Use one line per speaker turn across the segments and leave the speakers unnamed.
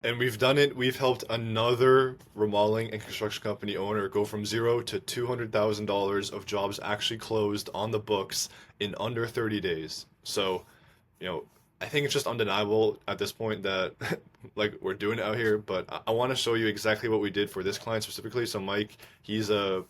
And we've done it. We've helped another remodeling and construction company owner go from zero to $200,000 of jobs actually closed on the books in under 30 days. So, you know, I think it's just undeniable at this point that like we're doing it out here. But I want to show you exactly what we did for this client specifically. So Mike, he's a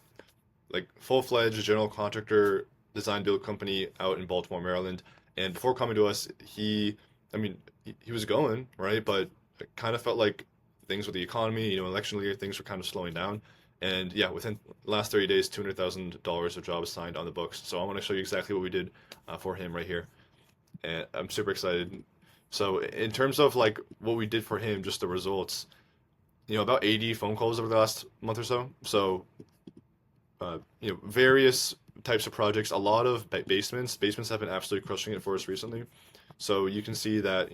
like full-fledged general contractor design build company out in Baltimore, Maryland. And before coming to us, I mean, he was going, right? But it kind of felt like things with the economy, election year, things were kind of slowing down. And yeah, within the last 30 days, $200,000 of jobs signed on the books. So I want to show you exactly what we did for him right here. And I'm super excited. So in terms of like what we did for him, just the results, about 80 phone calls over the last month or so. So various types of projects, a lot of basements. Basements have been absolutely crushing it for us recently. So you can see that,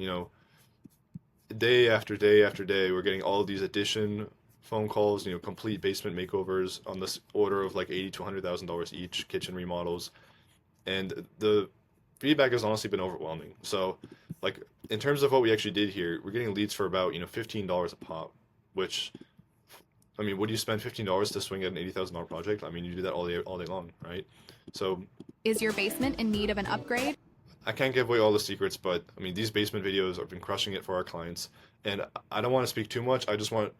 day after day after day, we're getting all of these addition phone calls, complete basement makeovers on this order of like 80 to $100,000 each, kitchen remodels. And the feedback has honestly been overwhelming. So, like, in terms of what we actually did here, we're getting leads for about, $15 a pop, which I mean, would you spend $15 to swing at an $80,000 project? I mean, you do that all day long, right? So
Is your basement in need of an upgrade?
I can't give away all the secrets, but I mean, these basement videos have been crushing it for our clients. And I don't want to speak too much. I just want,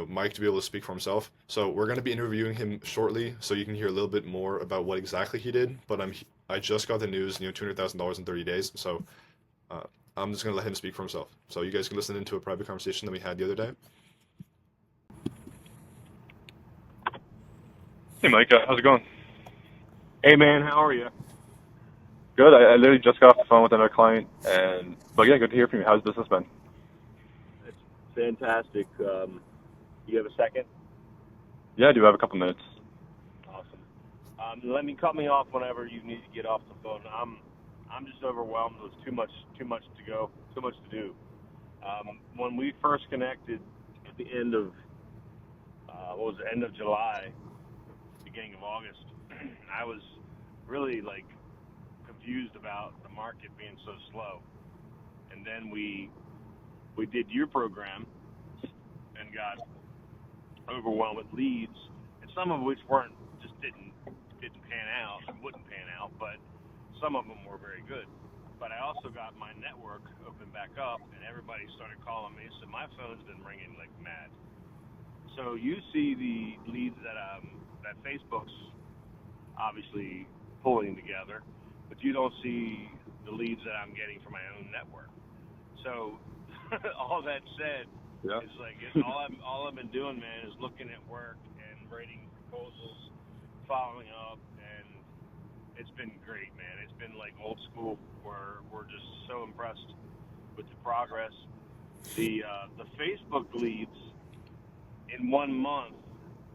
Mike to be able to speak for himself. So we're going to be interviewing him shortly, so you can hear a little bit more about what exactly he did. But I just got the news, $200,000 in 30 days. So uh, I'm just going to let him speak for himself. So you guys can listen into a private conversation that we had the other day.
Hey, Mike, how's it going?
Hey man, how are you?
Good. I literally just got off the phone with another client, but yeah, good to hear from you. How's business been?
It's fantastic. You have a second?
Yeah, I do have a couple minutes.
Awesome. Cut me off whenever you need to get off the phone. I'm just overwhelmed with too much to go, too much to do. When we first connected at the end of end of July, beginning of August, I was really like confused about the market being so slow. And then we did your program and got overwhelmed with leads, and some of which didn't pan out and wouldn't pan out, but some of them were very good. But I also got my network open back up, and everybody started calling me. So my phone's been ringing like mad. So you see the leads that Facebook's obviously pulling together, but you don't see the leads that I'm getting from my own network. So all that said,
Yeah.
it's like all I've been doing, man, is looking at work and writing proposals, following up, and it's been great, man. It's been like old school. We're just so impressed with the progress. The Facebook leads in 1 month,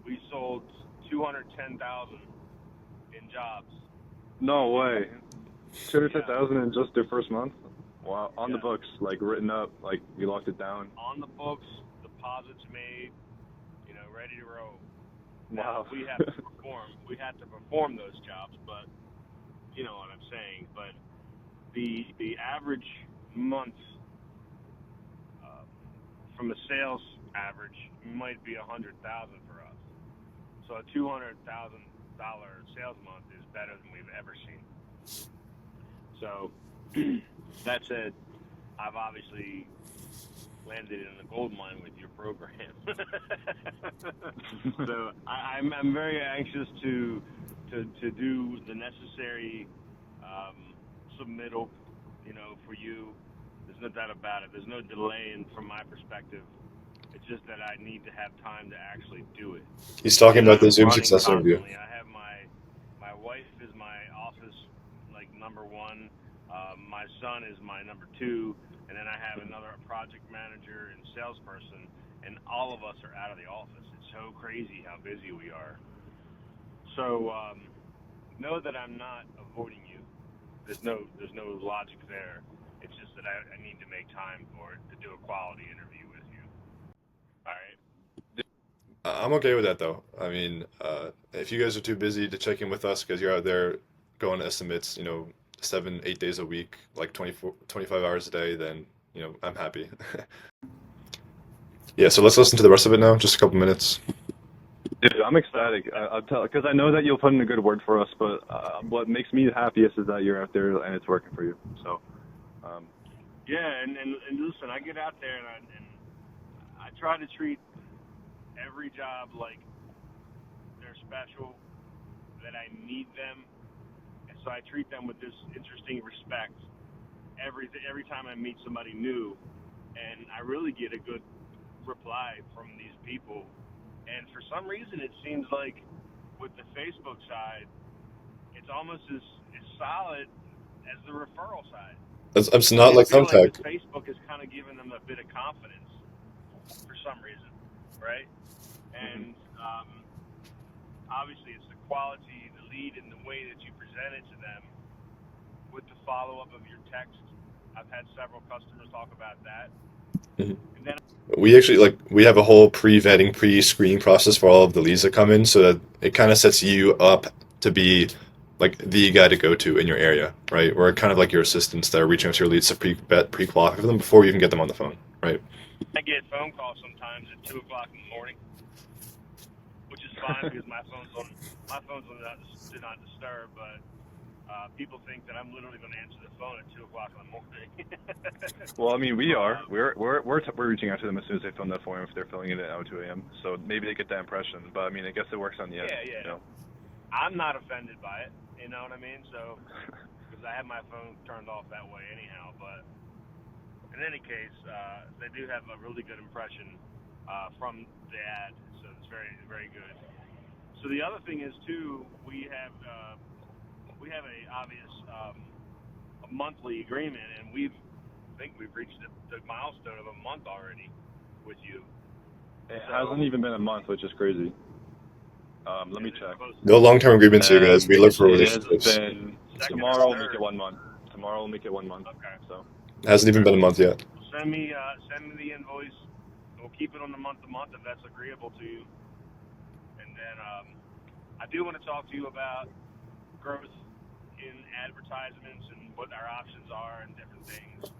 we sold 210,000 in jobs.
No way.
Yeah,
210,000 in just their first month? Wow. On the
yeah.
books, like written up, like you locked it down.
On the books, deposits made, ready to roll. Now
Wow.
we have to perform. We had to perform those jobs, but you know what I'm saying. But the average month uh, from a sales average might be 100,000 for us. So a $200,000 sales month is better than we've ever seen. So that said, I've obviously landed in the gold mine with your program. So I'm very anxious to do the necessary submittal, for you. There's no doubt about it. There's no delay from my perspective. It's just that I need to have time to actually do it.
He's talking
And
about the
I'm
Zoom
running
success interview.
constantly. I have my wife is my office like number one. My son is my number two, and then I have another project manager and salesperson, and all of us are out of the office. It's so crazy how busy we are. So know that I'm not avoiding you. There's no logic there. It's just that I need to make time for it to do a quality interview with you. All right.
I'm okay with that though. I mean, if you guys are too busy to check in with us because you're out there going estimates, 7, 8 days a week, like 24, 25 hours a day, then, I'm happy. Yeah, so let's listen to the rest of it now. Just a couple minutes.
Dude, I'm ecstatic. I'll tell because I know that you'll put in a good word for us. But what makes me happiest is that you're out there and it's working for you. So, um,
Yeah, and listen, I get out there and I try to treat every job like they're special, that I need them, and so I treat them with this interesting respect every time I meet somebody new, and I really get a good reply from these people. And for some reason, it seems like with the Facebook side, it's almost as solid as the referral side.
It's
I
not like
feel like the
thumbtack.
Facebook is kind of giving them a bit of confidence for some reason, right?
mhm.
And obviously, it's the quality, the lead, and the way that you present it to them with the follow up of your text. I've had several customers talk about that.
Mhm.
And then
We actually we have a whole pre-vetting, pre-screening process for all of the leads that come in, so that it kind of sets you up to be like the guy to go to in your area, right? We're kind of like your assistants that are reaching out to your leads to pre-vet, pre-qualify them before you even get them on the phone, right?
I get phone calls sometimes at 2 o'clock in the morning, which is fine because my phone's on do not disturb. But people think that I'm literally going to answer the phone at 2 o'clock in the morning.
Well, I mean, we are.
um,
We're reaching out to them as soon as they fill in that form if they're filling it out at 2 a.m. So maybe they get that impression. But I mean, I guess it works on the end.
yeah,
You
yeah.
know.
I'm not offended by it. You know what I mean? So because I have my phone turned off that way anyhow. But in any case, they do have a really good impression from the ad, so it's very very good. So the other thing is too, we have a obvious a monthly agreement, and I think we've reached the milestone of a month already with you.
It
So
hasn't even been a month, which is crazy. Let
is
me
it
check.
supposed
No long-term agreements here, guys.
And
We live for
it has
relationships.
been
second or
tomorrow will make it
third?
1 month. Tomorrow will make it 1 month.
Okay.
So
It hasn't even
Okay.
been a month yet.
Well, send me the invoice. We'll keep it on the month to month if that's agreeable to you. And then I do want to talk to you about growth in advertisements and what our options are and different things.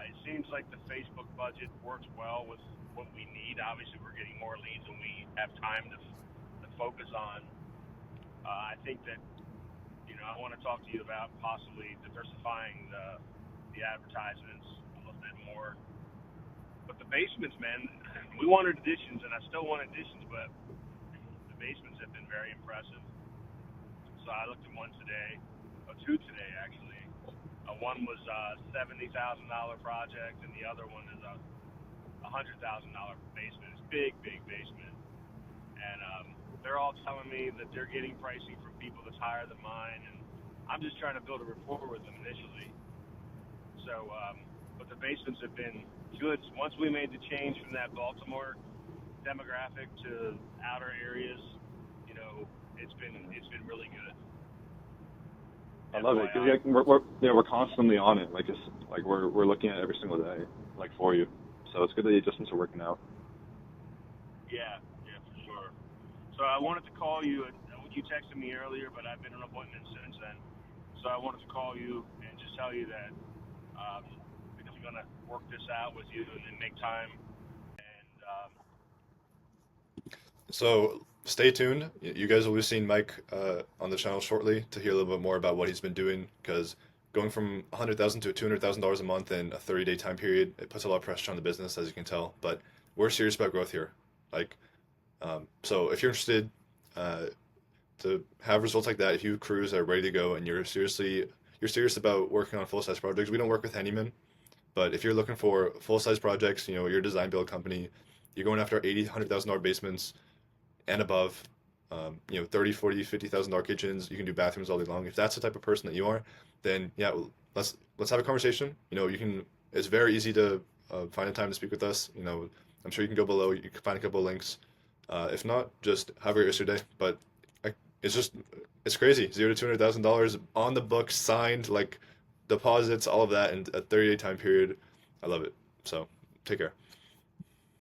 It seems like the Facebook budget works well with what we need. Obviously, we're getting more leads than we have time to focus on. I think that I want to talk to you about possibly diversifying the advertisements a little bit more. But the basements, man, we wanted additions, and I still want additions, but the basements have been very impressive. So I looked at one today, or two today actually. One was a $70,000 project, and the other one is a $100,000 basement. It's big, big basement, and they're all telling me that they're getting pricing from people that's higher than mine, and I'm just trying to build a rapport with them initially. So, but the basements have been good. Once we made the change from that Baltimore demographic to outer areas, it's been really good.
I love it because
FYI.
we're constantly on it. Like it's like we're looking at it every single day, like for you. So it's good that the adjustments are working out.
Yeah, yeah, for sure. So I wanted to call you. You texted me earlier, but I've been on appointments since then. So I wanted to call you and just tell you that I'm going to work this out with you and make time. And
So stay tuned. You guys will be seeing Mike on the channel shortly to hear a little bit more about what he's been doing. Because going from 100,000 to $200,000 a month in a 30-day time period, it puts a lot of pressure on the business, as you can tell. But we're serious about growth here. Like, so if you're interested uh, to have results like that, if you have crews that are ready to go and you're serious about working on full-size projects, we don't work with handymen. But if you're looking for full-size projects, you're a design build company, you're going after 80, $100,000 basements and above, 30, 40, $50,000 kitchens. You can do bathrooms all day long. If that's the type of person that you are, then yeah, let's have a conversation. You can. It's very easy to find a time to speak with us. I'm sure you can go below. You can find a couple of links. If not, just have a great rest of your day. But it's just it's crazy. $0 to $200,000 on the books, signed, like deposits, all of that in a 30-day time period. I love it. So take care.